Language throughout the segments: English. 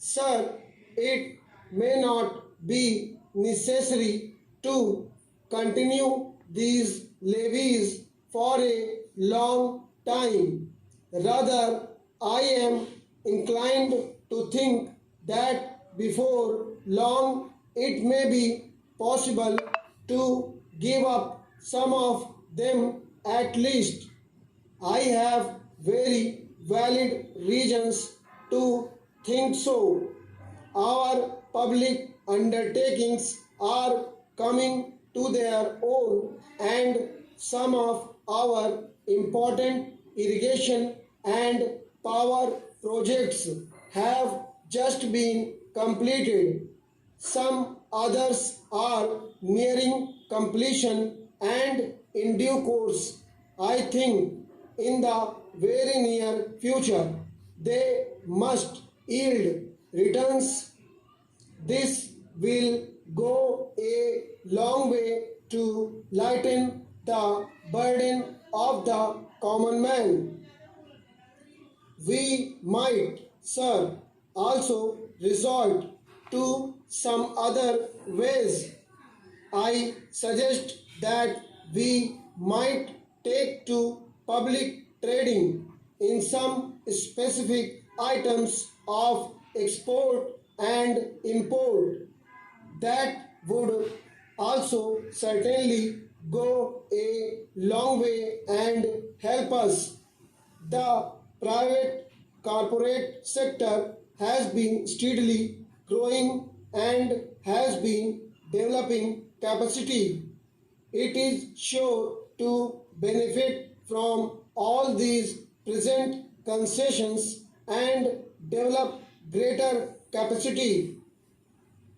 Sir, it may not be necessary to continue these levies for a long time. Rather, I am inclined to think that before long it may be possible to give up some of them at least. I have very valid reasons to think so. Our public undertakings are coming to their own, and some of our important irrigation and power projects have just been completed. Some others are nearing completion, and in due course, I think in the very near future, they must yield returns. This will go a long way to lighten the burden of the common man. We might, sir, also resort to some other ways. I suggest that we might take to public trading in some specific items of export and import. That would also certainly go a long way and help us. The private corporate sector has been steadily growing and has been developing capacity. It is sure to benefit from all these present concessions and develop greater capacity.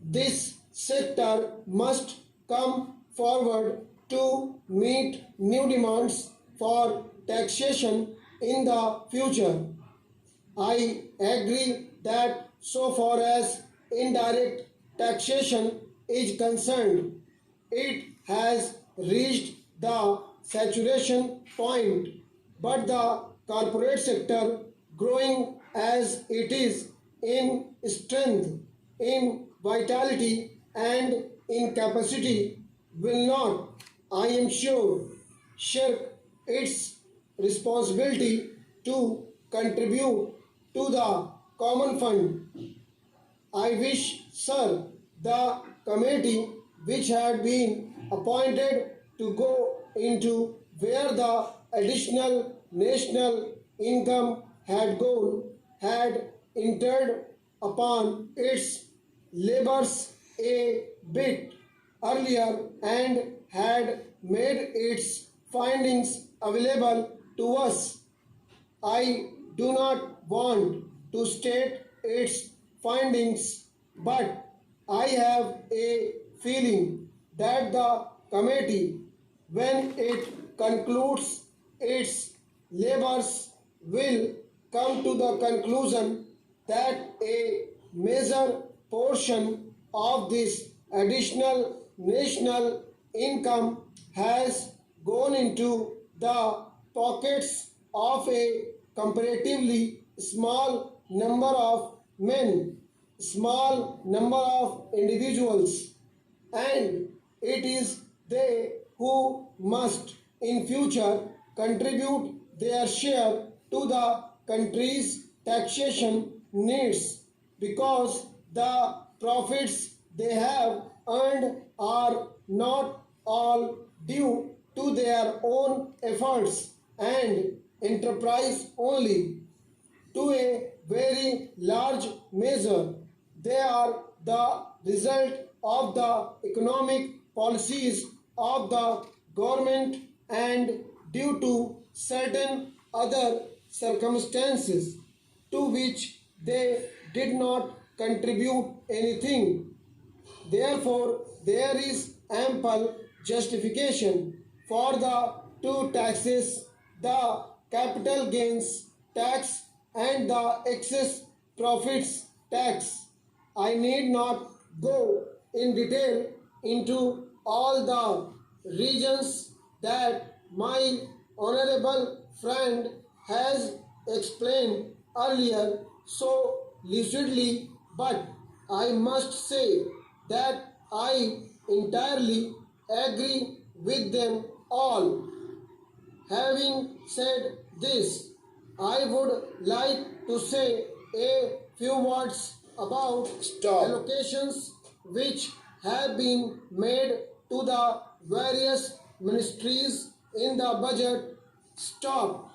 This sector must come forward to meet new demands for taxation in the future. I agree that so far as indirect taxation is concerned, it has reached the saturation point, but the corporate sector, growing as it is in strength, in vitality, and in capacity, will not, I am sure, shirk its responsibility to contribute to the common fund. I wish, sir, the committee which had been appointed to go into where the additional national income had gone had entered upon its labors a bit earlier and had made its findings available to us. I do not want to state its findings, but I have a feeling that the committee, when it concludes its labors, will come to the conclusion that a major portion of this additional national income has gone into the pockets of a comparatively small number of men, small number of individuals, and it is they who must in future contribute their share to the country's taxation needs, because the profits they have earned are not all due to their own efforts and enterprise only. To a very large measure, they are the result of the economic policies of the government and due to certain other circumstances to which they did not contribute anything. Therefore, there is ample justification for the two taxes, the capital gains tax and the excess profits tax. I need not go in detail into all the reasons that my honorable friend has explained earlier so lucidly But I must say that I entirely agree with them all. Having said this, I would like to say a few words about Stop. allocations which have been made to the various ministries in the budget. Stop.